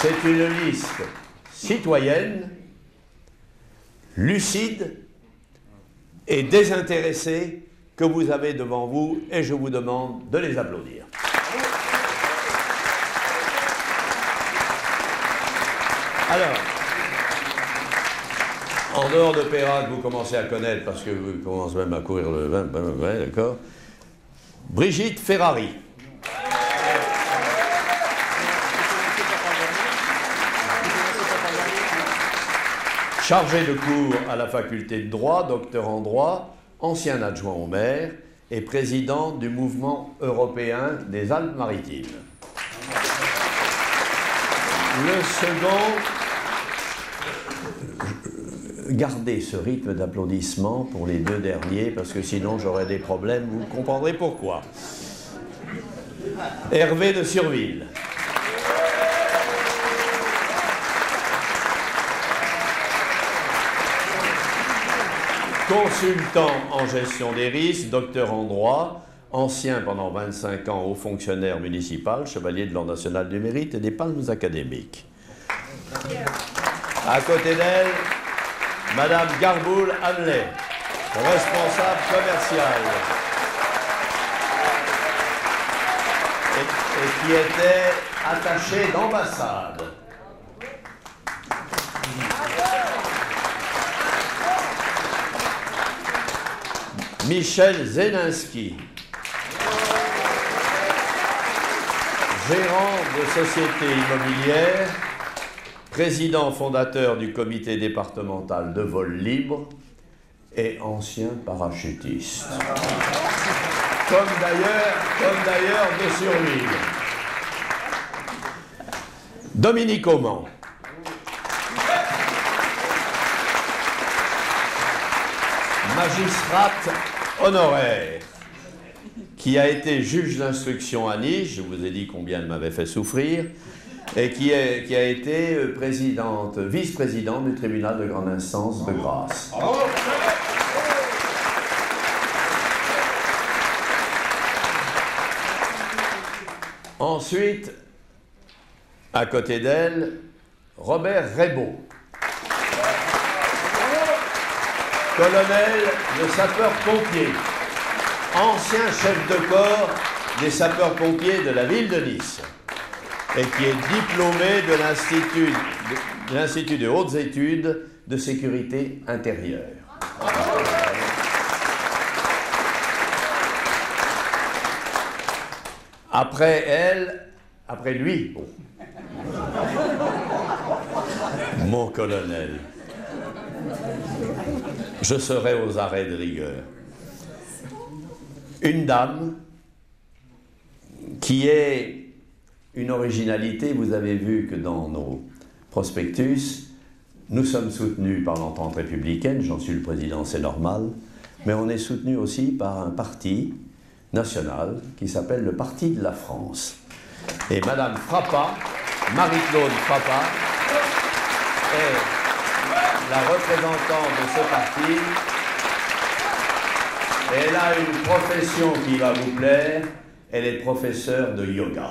C'est une liste citoyenne, lucide et désintéressée que vous avez devant vous, et je vous demande de les applaudir. Alors, en dehors de Perrin, que vous commencez à connaître, parce que vous commencez même à courir le vin, d'accord. Brigitte Ferrari. Chargé de cours à la faculté de droit, docteur en droit, ancien adjoint au maire et président du mouvement européen des Alpes-Maritimes. Le second, gardez ce rythme d'applaudissements pour les deux derniers, parce que sinon j'aurai des problèmes, vous comprendrez pourquoi. Hervé de Surville. Consultant en gestion des risques, docteur en droit, ancien pendant 25 ans haut fonctionnaire municipal, chevalier de l'Ordre national du mérite et des palmes académiques. À côté d'elle, Madame Garboul Hamlet, responsable commercial, et qui était attachée d'ambassade. Michel Zelinski, gérant de société immobilière, président fondateur du comité départemental de vol libre et ancien parachutiste. Comme d'ailleurs de Surville. Dominique Auman. Magistrate honoraire, qui a été juge d'instruction à Nice, je vous ai dit combien elle m'avait fait souffrir, et qui a été vice-présidente du tribunal de grande instance de Grasse. Ensuite, à côté d'elle, Robert Rebaud, colonel de sapeurs-pompiers, ancien chef de corps des sapeurs-pompiers de la ville de Nice, et qui est diplômé de l'Institut de hautes études de sécurité intérieure. Après lui, bon. Mon colonel, je serai aux arrêts de rigueur. Une dame qui est une originalité, vous avez vu que dans nos prospectus, nous sommes soutenus par l'entente républicaine, j'en suis le président, c'est normal, mais on est soutenu aussi par un parti national qui s'appelle le Parti de la France. Et Madame Frappa, Marie-Claude Frappa, est la représentante de ce parti. Elle a une profession qui va vous plaire, elle est professeure de yoga.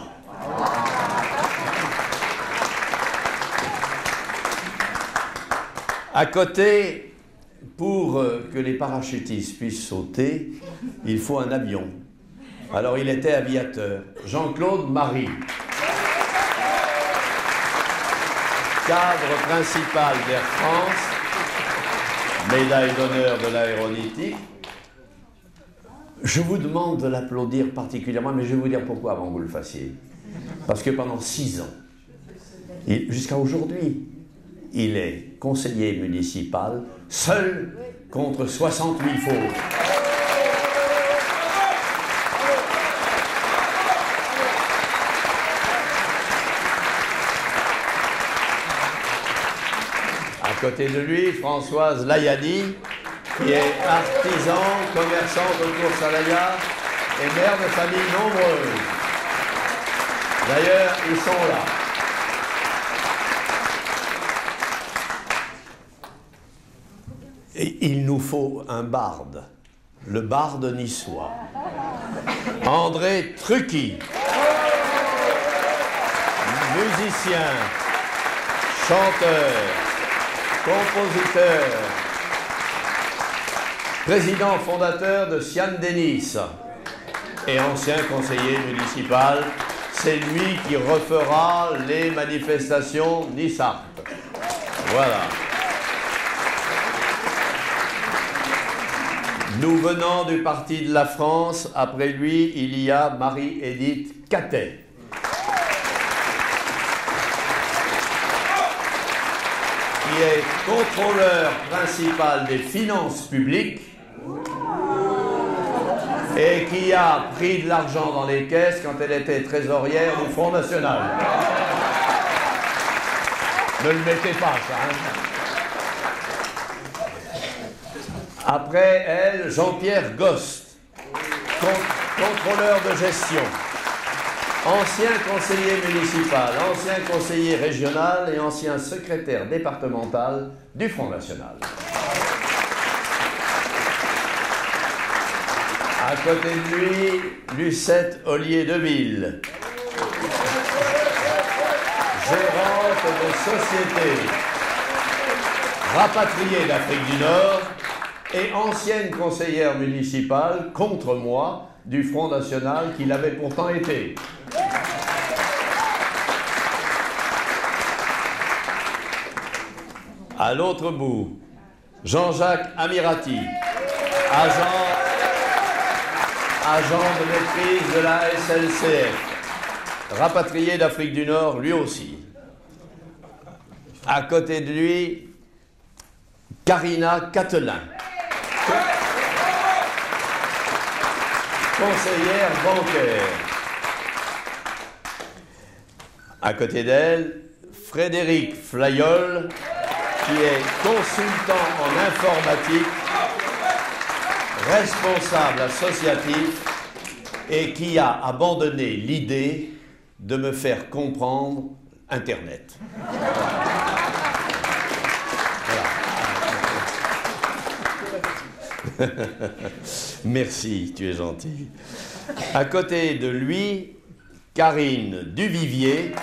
À côté, pour que les parachutistes puissent sauter, il faut un avion. Alors il était aviateur. Jean-Claude Marie, cadre principal d'Air France, médaille d'honneur de l'aéronautique. Je vous demande de l'applaudir particulièrement, mais je vais vous dire pourquoi avant que vous le fassiez. Parce que pendant 6 ans, jusqu'à aujourd'hui, il est conseiller municipal, seul contre 68 fautes. À côté de lui, Françoise Layani, qui est artisan, commerçante au cours Salaya et mère de famille nombreuse. D'ailleurs, ils sont là. Et il nous faut un barde, le barde niçois. André Trucchi, musicien, chanteur, compositeur, président fondateur de Sian Denis et ancien conseiller municipal. C'est lui qui refera les manifestations Nissart. Voilà. Nous venons du Parti de la France. Après lui, il y a Marie-Édith Cattet. Qui est contrôleur principal des finances publiques et qui a pris de l'argent dans les caisses quand elle était trésorière du Front National. Ne le mettez pas, ça. Hein. Après elle, Jean-Pierre Gost, contrôleur de gestion, ancien conseiller municipal, ancien conseiller régional et ancien secrétaire départemental du Front National. À côté de lui, Lucette Ollier-Deville, gérante de société, rapatriée d'Afrique du Nord et ancienne conseillère municipale contre moi du Front National qu'il avait pourtant été. À l'autre bout, Jean-Jacques Amirati, agent de maîtrise de la SLCF, rapatrié d'Afrique du Nord lui aussi. À côté de lui, Karina Catelin, conseillère bancaire. À côté d'elle, Frédéric Flayol, qui est consultant en informatique, responsable associatif et qui a abandonné l'idée de me faire comprendre Internet. Voilà. Merci, tu es gentil. À côté de lui, Karine Duvivier,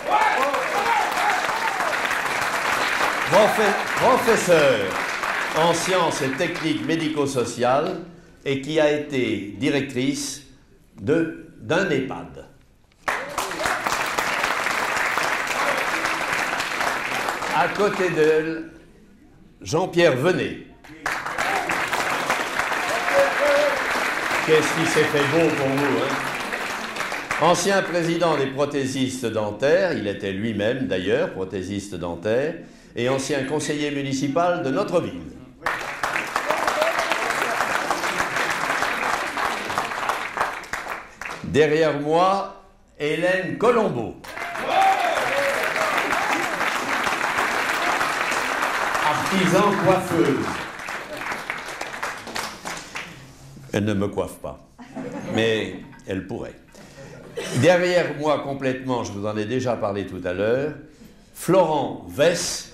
professeur en sciences et techniques médico-sociales et qui a été directrice d'un EHPAD. À côté d'elle, Jean-Pierre Venet. Qu'est-ce qui s'est fait beau pour vous, hein? Ancien président des prothésistes dentaires, il était lui-même d'ailleurs prothésiste dentaire, et ancien conseiller municipal de notre ville. Derrière moi, Hélène Colombo. Artisan coiffeuse. Elle ne me coiffe pas, mais elle pourrait. Derrière moi complètement, je vous en ai déjà parlé tout à l'heure, Florent Vess,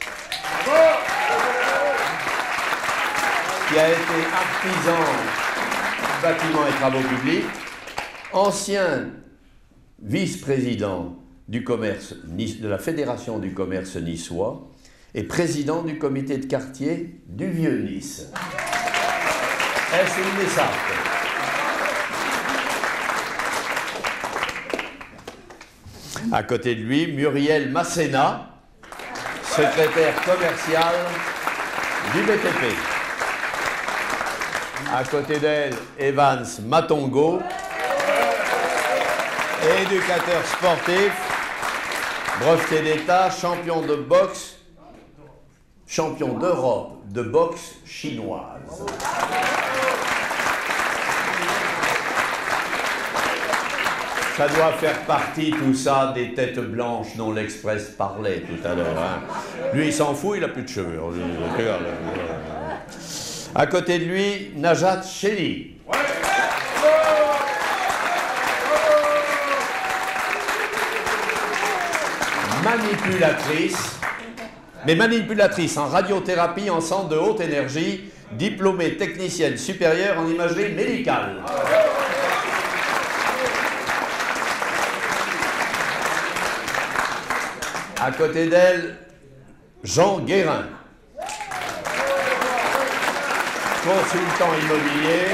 qui a été artisan bâtiments et travaux publics, ancien vice-président du commerce de la Fédération du commerce niçois et président du comité de quartier du Vieux-Nice. Est-ce une Nissart? À côté de lui, Muriel Masséna, secrétaire commercial du BTP. À côté d'elle, Evans Matongo, éducateur sportif, breveté d'État, champion de boxe, champion d'Europe de boxe chinoise. Ça doit faire partie, tout ça, des têtes blanches dont l'Express parlait tout à l'heure. Hein. Lui, il s'en fout, il n'a plus de cheveux. Regarde. À côté de lui, Najat Chéli. Manipulatrice, mais manipulatrice en radiothérapie en centre de haute énergie, diplômée technicienne supérieure en imagerie médicale. À côté d'elle, Jean Guérin, consultant immobilier,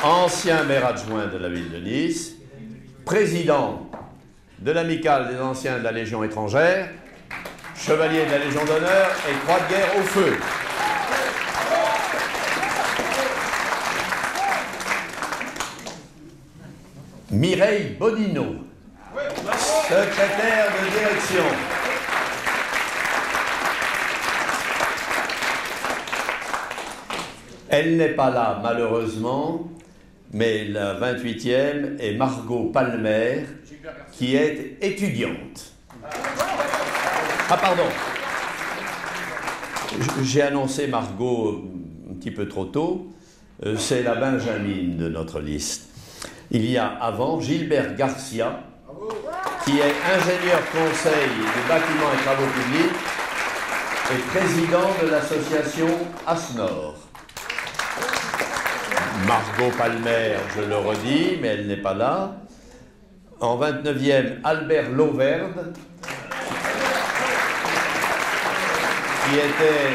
ancien maire adjoint de la ville de Nice, président de l'Amicale des anciens de la Légion étrangère, chevalier de la Légion d'honneur et croix de guerre au feu. Mireille Bodino, secrétaire de direction. Elle n'est pas là, malheureusement, mais la 28e est Margot Palmer, qui est étudiante. Ah, pardon. J'ai annoncé Margot un petit peu trop tôt. C'est la Benjamine de notre liste. Il y a avant Gilbert Garcia, qui est ingénieur conseil des bâtiments et travaux publics et président de l'association ASNOR. Margot Palmer, je le redis, mais elle n'est pas là. En 29e, Albert Lauverde, qui était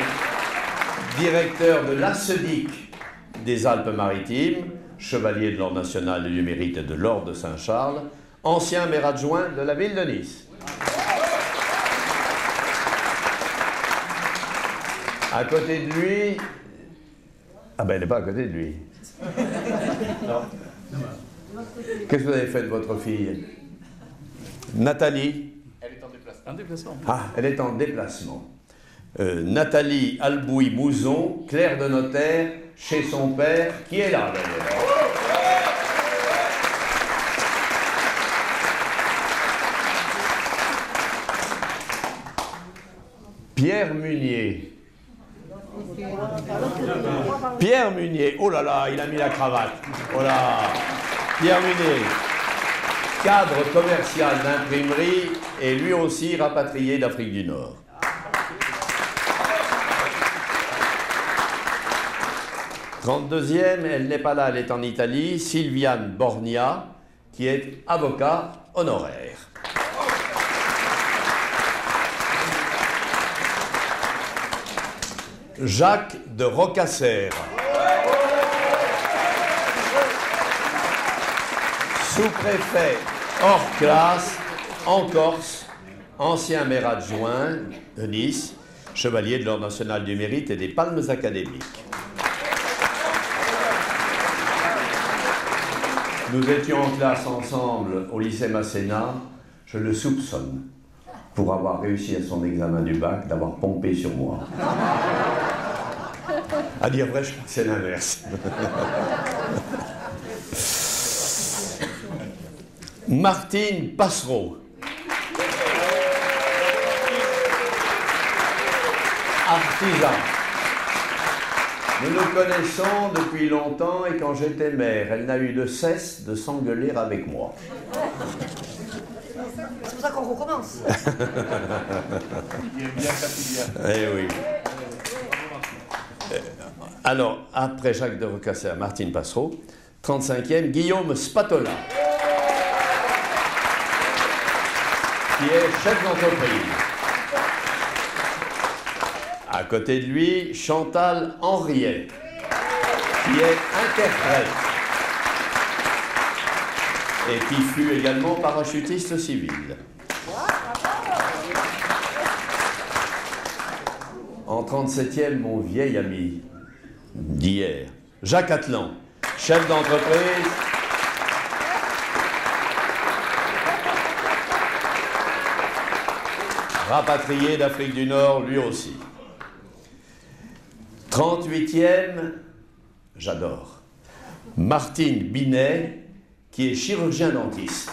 directeur de l'ASEDIC des Alpes-Maritimes, chevalier de l'Ordre national et du mérite et de l'Ordre de Saint-Charles, ancien maire adjoint de la ville de Nice. À côté de lui... Ah ben, elle n'est pas à côté de lui. Non. Qu'est-ce que vous avez fait de votre fille? Nathalie. Elle est en déplacement. Ah, elle est en déplacement. Nathalie Albouy-Mouzon, clerc de notaire, chez son père, qui est là d'ailleurs. Pierre Munier. Pierre Munier, oh là là, il a mis la cravate. Oh là, Pierre Munier, cadre commercial d'imprimerie et lui aussi rapatrié d'Afrique du Nord. « 32e, elle n'est pas là, elle est en Italie, Sylviane Borgna, qui est avocat honoraire. Jacques de Rocasser, sous-préfet hors classe en Corse, ancien maire adjoint de Nice, chevalier de l'Ordre national du mérite et des palmes académiques. Nous étions en classe ensemble au lycée Masséna, je le soupçonne, pour avoir réussi à son examen du bac, d'avoir pompé sur moi. À dire vrai, je crois que c'est l'inverse. Martine Passereau. Artisan. Nous nous connaissons depuis longtemps et quand j'étais maire, elle n'a eu de cesse de s'engueuler avec moi. C'est pour ça qu'on recommence. Il aime bien Capillia. Eh oui. Alors, après Jacques de Rocasser, Martine Passereau, 35e, Guillaume Spatola, qui est chef d'entreprise. À côté de lui, Chantal Henriet, qui est interprète et qui fut également parachutiste civil. En 37e, mon vieil ami d'hier, Jacques Atlan, chef d'entreprise, rapatrié d'Afrique du Nord, lui aussi. 38e, j'adore, Martine Binet, qui est chirurgien dentiste.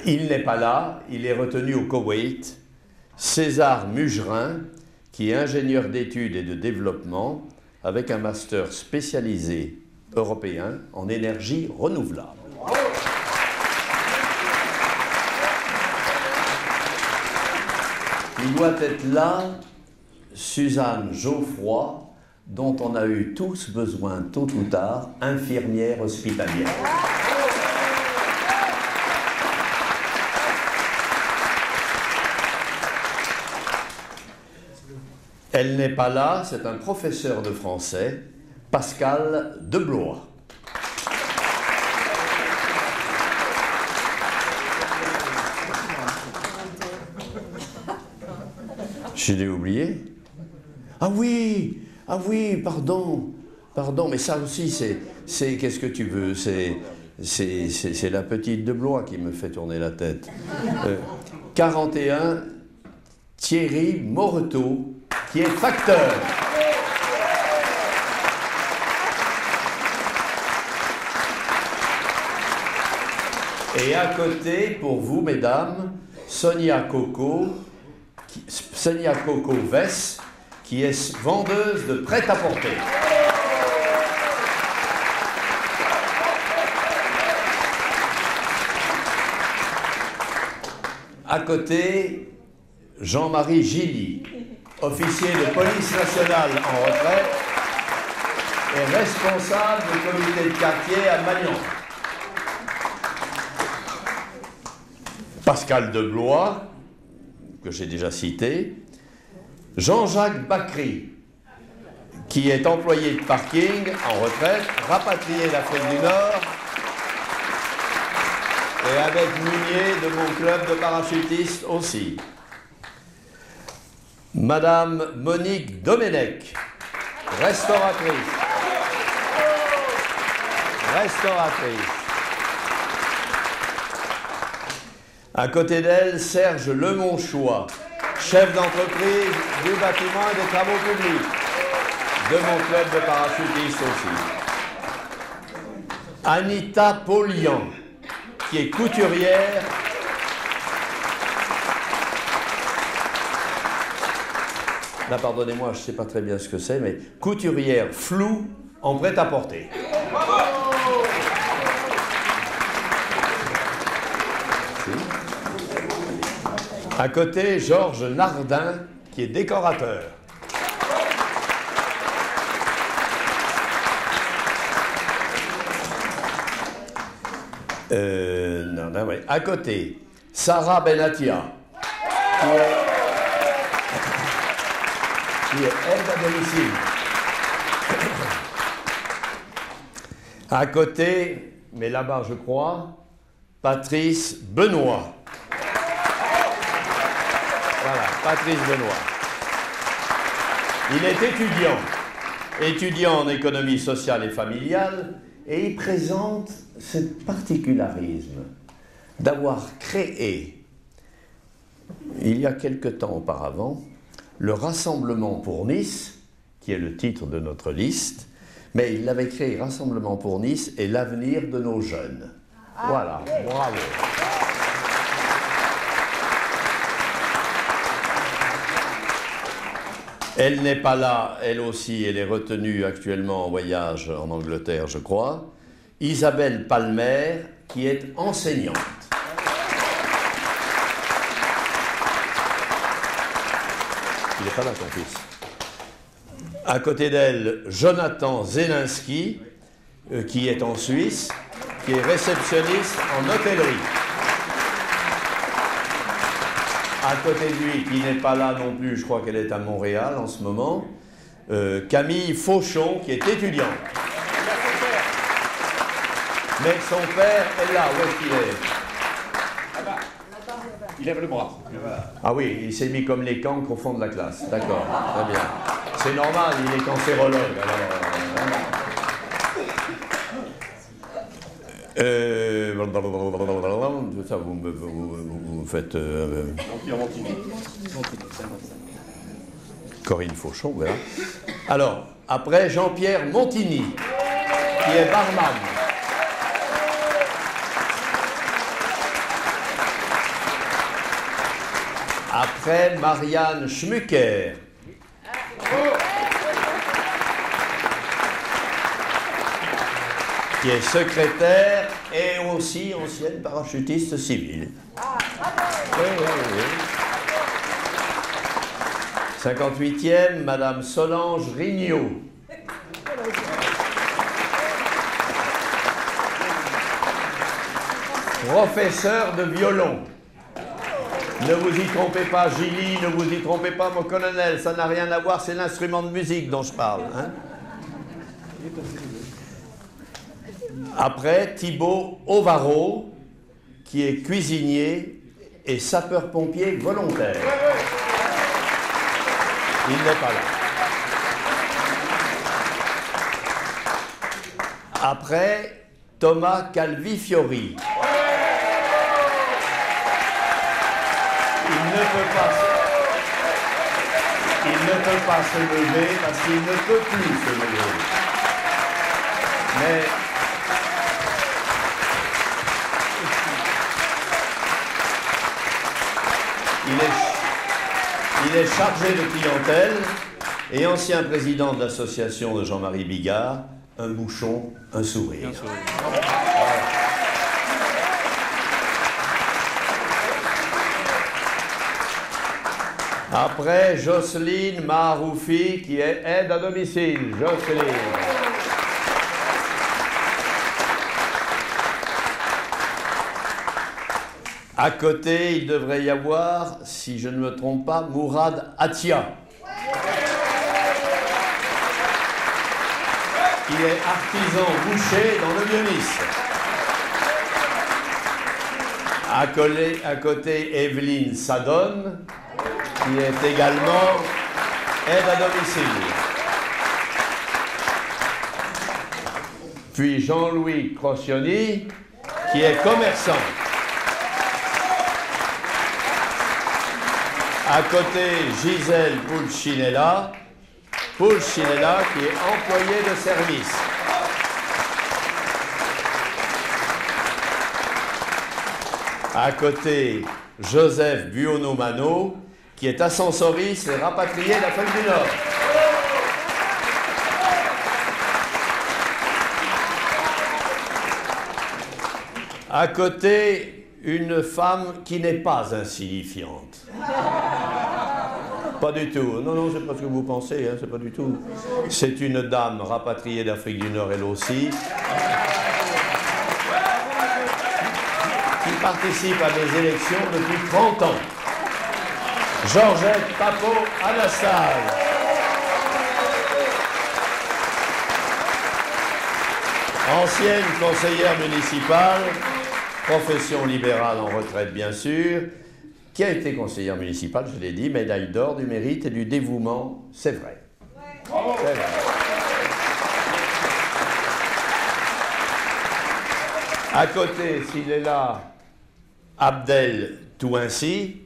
Il n'est pas là, il est retenu au Koweït. César Mugerin, qui est ingénieur d'études et de développement, avec un master spécialisé européen en énergie renouvelable. Il doit être là, Suzanne Geoffroy, dont on a eu tous besoin tôt ou tard, infirmière hospitalière. Elle n'est pas là, c'est un professeur de français, Pascal Deblois. Je l'ai oublié. Ah oui, pardon, mais ça aussi c'est qu'est-ce que tu veux, c'est la petite Deblois qui me fait tourner la tête. 41, Thierry Moreteau, qui est facteur. Et à côté, pour vous, mesdames, Sonia Coco Vess, qui est vendeuse de prêt-à-porter. À côté, Jean-Marie Gilly, officier de police nationale en retraite et responsable du comité de quartier à Magnan. Pascal Deblois, que j'ai déjà cité, Jean-Jacques Bacry, qui est employé de parking en retraite, rapatrié d'Afrique du Nord, et avec Munier de mon club de parachutistes aussi. Madame Monique Domenech, restauratrice. À côté d'elle, Serge Lemonchois, chef d'entreprise du bâtiment et des travaux publics, de mon club de parachutistes aussi. Anita Polian, qui est couturière. Là, pardonnez-moi, je ne sais pas très bien ce que c'est, mais couturière floue en prêt-à-porter. À côté, Georges Nardin, qui est décorateur. Nardin, oui. À côté, Sarah Benatia, qui est aide à domicile. À côté, mais là-bas je crois, Patrice Benoît. Voilà, Patrice Benoît. Il est étudiant en économie sociale et familiale, et il présente ce particularisme d'avoir créé, il y a quelque temps auparavant, le Rassemblement pour Nice, qui est le titre de notre liste, mais il l'avait créé, Rassemblement pour Nice et l'avenir de nos jeunes. Voilà, bravo. Elle n'est pas là, elle aussi, elle est retenue actuellement en voyage en Angleterre, je crois. Isabelle Palmer, qui est enseignante. Il n'est pas là, ton fils. À côté d'elle, Jonathan Zelinski, qui est en Suisse, qui est réceptionniste en hôtellerie. À côté de lui, qui n'est pas là non plus, je crois qu'elle est à Montréal en ce moment, Camille Fauchon, qui est étudiante. Mais son père est là, où est-ce qu'il est? Il lève le bras. Ah oui, il s'est mis comme les cancres au fond de la classe. D'accord, très bien. C'est normal, il est cancérologue. Ça, vous me faites... Corinne Fauchon, voilà. Alors, après, Jean-Pierre Montigny, qui est barman. Après, Marianne Schmucker. Qui est secrétaire et aussi ancienne parachutiste civile. Oui. 58e, Madame Solange Rignot, professeur de violon. Ne vous y trompez pas, Gilly, ne vous y trompez pas, mon colonel, ça n'a rien à voir, c'est l'instrument de musique dont je parle. Hein. Après, Thibaut Ovaro, qui est cuisinier et sapeur-pompier volontaire. Il n'est pas là. Après, Thomas Calvi-Fiori. Il ne peut pas se lever parce qu'il ne peut plus se lever. Mais il est chargé de clientèle et ancien président de l'association de Jean-Marie Bigard. Un bouchon, un sourire. Un sourire. Après, Jocelyne Maharoufi, qui est aide à domicile. Jocelyne. À côté, il devrait y avoir, si je ne me trompe pas, Mourad Atia. Qui est artisan boucher dans le Vieux-Nice. À côté, Evelyne Sadon, qui est également aide à domicile. Puis Jean-Louis Crocioni, qui est commerçant. À côté, Gisèle Pulcinella, qui est employé de service. À côté, Joseph Buono-Mano, qui est ascensoriste et rapatrié d'Afrique du Nord. À côté, une femme qui n'est pas insignifiante. Pas du tout. Non, non, c'est pas ce que vous pensez, hein, c'est pas du tout. C'est une dame rapatriée d'Afrique du Nord, elle aussi, qui participe à des élections depuis 30 ans. Georgette Papo-Anastase. Ancienne conseillère municipale, profession libérale en retraite bien sûr, qui a été conseillère municipale, je l'ai dit, médaille d'or du mérite et du dévouement, c'est vrai. C'est vrai. À côté, s'il est là, Abdel Touinsi,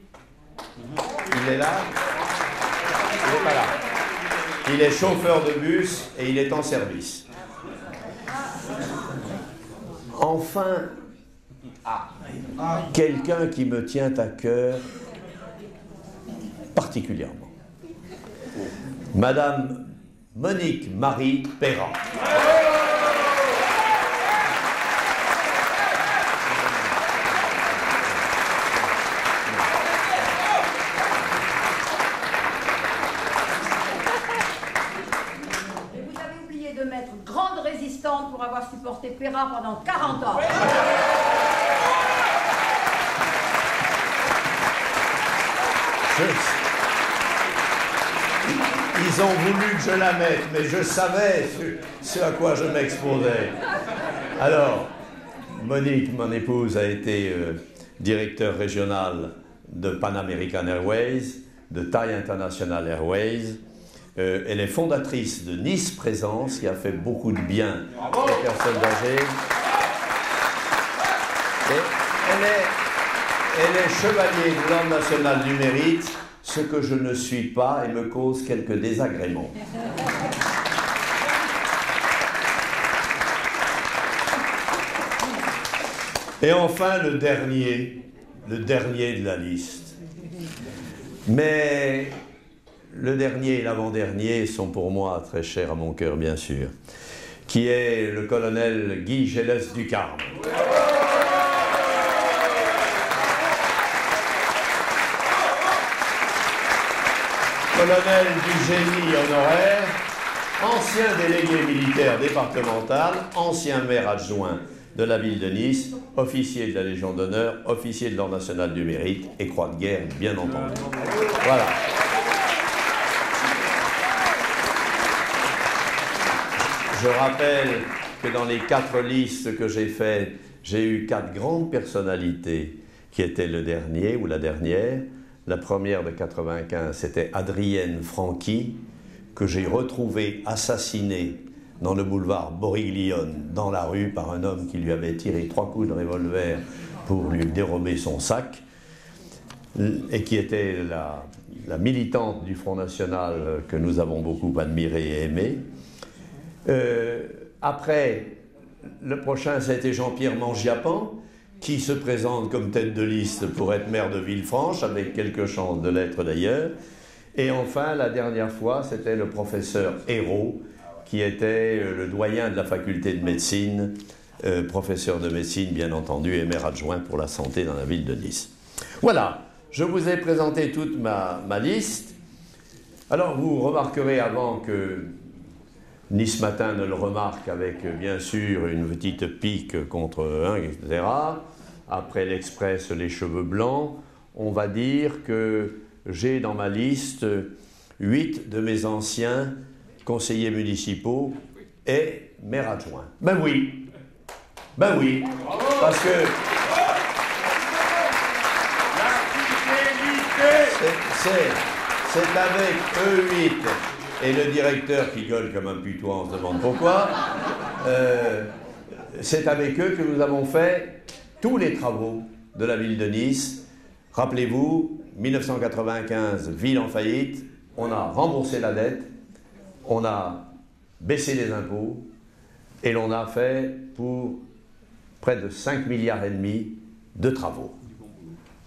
il est là? Il n'est pas là. Il est chauffeur de bus et il est en service. Enfin, quelqu'un qui me tient à cœur particulièrement. Madame Monique Marie Perrin. Et vous avez oublié de mettre grande résistante pour avoir supporté Perrin pendant 40 ans. Ils ont voulu que je la mette, mais je savais ce à quoi je m'exposais. Alors, Monique, mon épouse, a été directeur régional de Pan American Airways, de Thai International Airways. Elle est fondatrice de Nice Présence, qui a fait beaucoup de bien aux personnes âgées. Et elle est chevalier de l'Ordre national du mérite, ce que je ne suis pas et me cause quelques désagréments. Et enfin, le dernier de la liste. Mais le dernier et l'avant-dernier sont pour moi très chers à mon cœur, bien sûr, qui est le colonel Guy Gélès Ducarme. Colonel du génie honoraire, ancien délégué militaire départemental, ancien maire adjoint de la ville de Nice, officier de la Légion d'honneur, officier de l'Ordre national du mérite et croix de guerre, bien entendu. Voilà. Je rappelle que dans les 4 listes que j'ai faites, j'ai eu 4 grandes personnalités qui étaient le dernier ou la dernière. La première de 95, c'était Adrienne Franchi, que j'ai retrouvée assassinée dans le boulevard Boriglione, dans la rue, par un homme qui lui avait tiré 3 coups de revolver pour lui dérober son sac, et qui était la militante du Front National que nous avons beaucoup admirée et aimée. Après, le prochain, c'était Jean-Pierre Mangiapan, qui se présente comme tête de liste pour être maire de Villefranche, avec quelques chances de l'être d'ailleurs. Et enfin, la dernière fois, c'était le professeur Hérault, qui était le doyen de la faculté de médecine, professeur de médecine, bien entendu, et maire adjoint pour la santé dans la ville de Nice. Voilà, je vous ai présenté toute ma liste. Alors, vous remarquerez avant que Nice Matin ne le remarque avec, bien sûr, une petite pique contre un, etc. Après l'Express, les cheveux blancs, on va dire que j'ai dans ma liste 8 de mes anciens conseillers municipaux et maires adjoints. Ben oui, parce que c'est avec eux 8 et le directeur qui gueule comme un putois, on se demande pourquoi, c'est avec eux que nous avons fait tous les travaux de la ville de Nice. Rappelez-vous, 1995, ville en faillite, on a remboursé la dette, on a baissé les impôts et l'on a fait pour près de 5,5 milliards de travaux,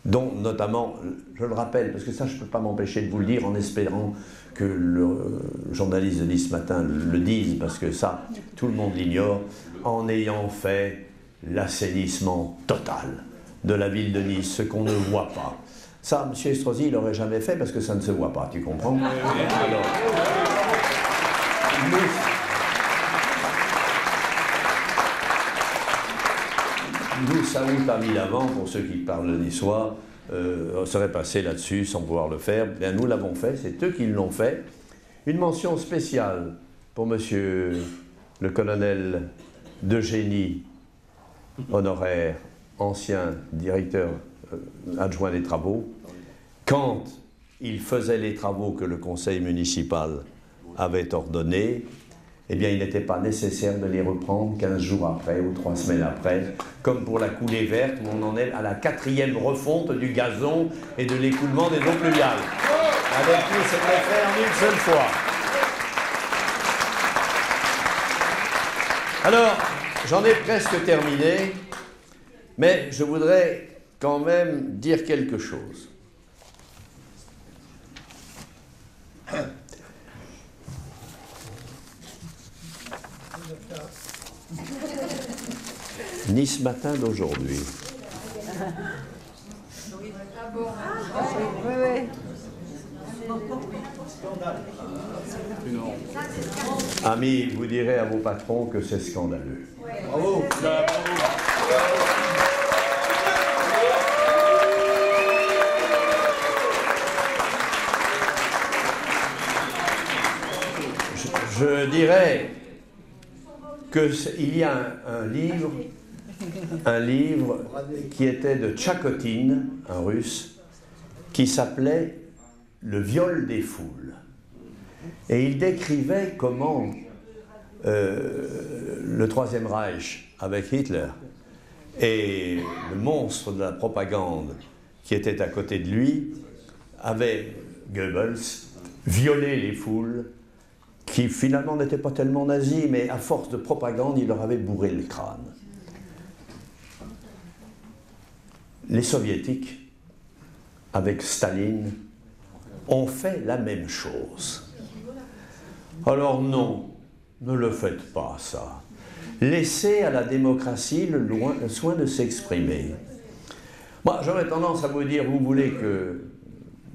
dont notamment, je le rappelle, parce que ça je ne peux pas m'empêcher de vous le dire en espérant que le journaliste de Nice Matin le dise, parce que ça, tout le monde l'ignore, en ayant fait l'assainissement total de la ville de Nice, ce qu'on ne voit pas. Ça, M. Estrosi, il l'aurait jamais fait parce que ça ne se voit pas, tu comprends? Alors, nous, ça nous a mis l'avant, pour ceux qui parlent niçois, serait passé là-dessus sans pouvoir le faire. Bien, nous l'avons fait, c'est eux qui l'ont fait. Une mention spéciale pour monsieur le colonel Degénie, honoraire, ancien directeur adjoint des travaux. Quand il faisait les travaux que le conseil municipal avait ordonnés, eh bien, il n'était pas nécessaire de les reprendre 15 jours après ou 3 semaines après, comme pour la coulée verte, où on en est à la 4e refonte du gazon et de l'écoulement des eaux pluviales. Avec nous, c'était fait en une seule fois. Alors, j'en ai presque terminé, mais je voudrais quand même dire quelque chose. Nice Matin d'aujourd'hui. Amis, vous direz à vos patrons que c'est scandaleux. Bravo. Je dirais qu'il y a un livre qui était de Tchakotine, un russe, qui s'appelait « Le viol des foules ». Et il décrivait comment le Troisième Reich, avec Hitler, et le monstre de la propagande qui était à côté de lui, avait, Goebbels, violé les foules, qui finalement n'étaient pas tellement nazis, mais à force de propagande, il leur avait bourré le crâne. Les soviétiques, avec Staline, ont fait la même chose. Alors non, ne le faites pas ça. Laissez à la démocratie le soin de s'exprimer. Moi, j'aurais tendance à vous dire, vous voulez que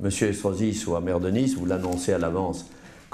M. Estrosi soit maire de Nice, vous l'annoncez à l'avance,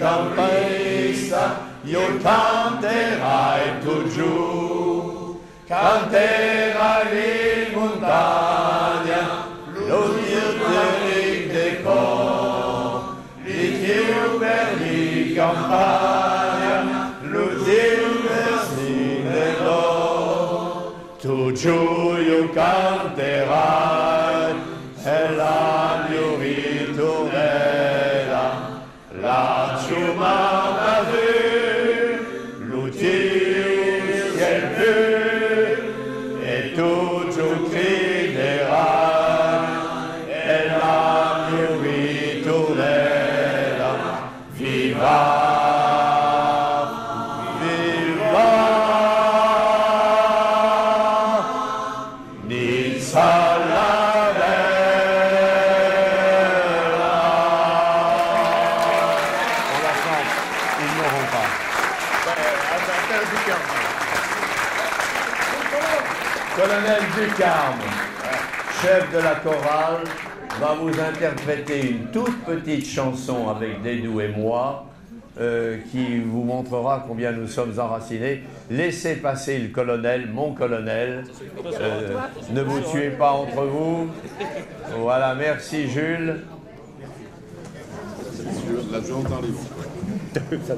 tempesta, io canterai tu giù, canterai in montagna, lo Dio te con, li Dio per li campagna, lo Dio per si dello, tu giù io canterai, e la mia ritornerà, la ciumata vu, l'util ciel vu, e tu giù criderai, e la mia ritornerà, viva, viva, Nizza. Colonel Ducarme, chef de la chorale, va vous interpréter une toute petite chanson avec Dédou et moi qui vous montrera combien nous sommes enracinés. Laissez passer le colonel, mon colonel. Ne vous tuez pas entre vous. Voilà, merci Jules.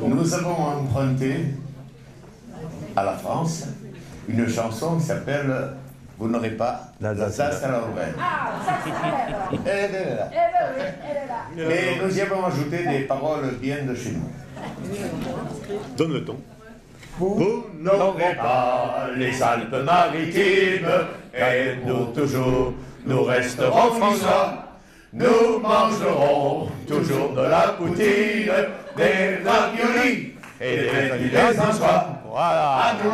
Nous avons emprunté à la France une chanson qui s'appelle « Vous n'aurez pas l'Alsace à la Lorraine ». Ah, ça c'est Elle est là. elle est là. Et nous y avons ajouté des paroles bien de chez nous. Donne le ton. Vous n'aurez pas les Alpes-Maritimes, et nous toujours, nous resterons niçois. Nous mangerons toujours de la poutine, des raviolis et des filets en soie. Voilà. À nous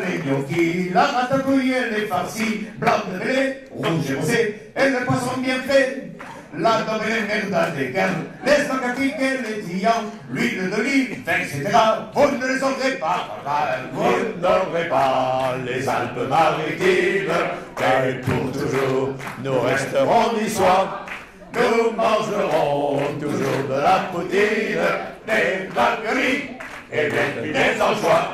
les gnocchis, la ratatouille et les farcis, blanc de blé, rouge et rosé, et le poisson bien fait. La domaine merda des carnes, les spaghettis et les tillants, l'huile d'olive, etc. Vous ne les aurez pas, vous n'aurez pas les Alpes-Maritimes, car pour toujours, nous resterons niçois. Nous mangerons toujours de la poutine, des raviolis et des filets en soie.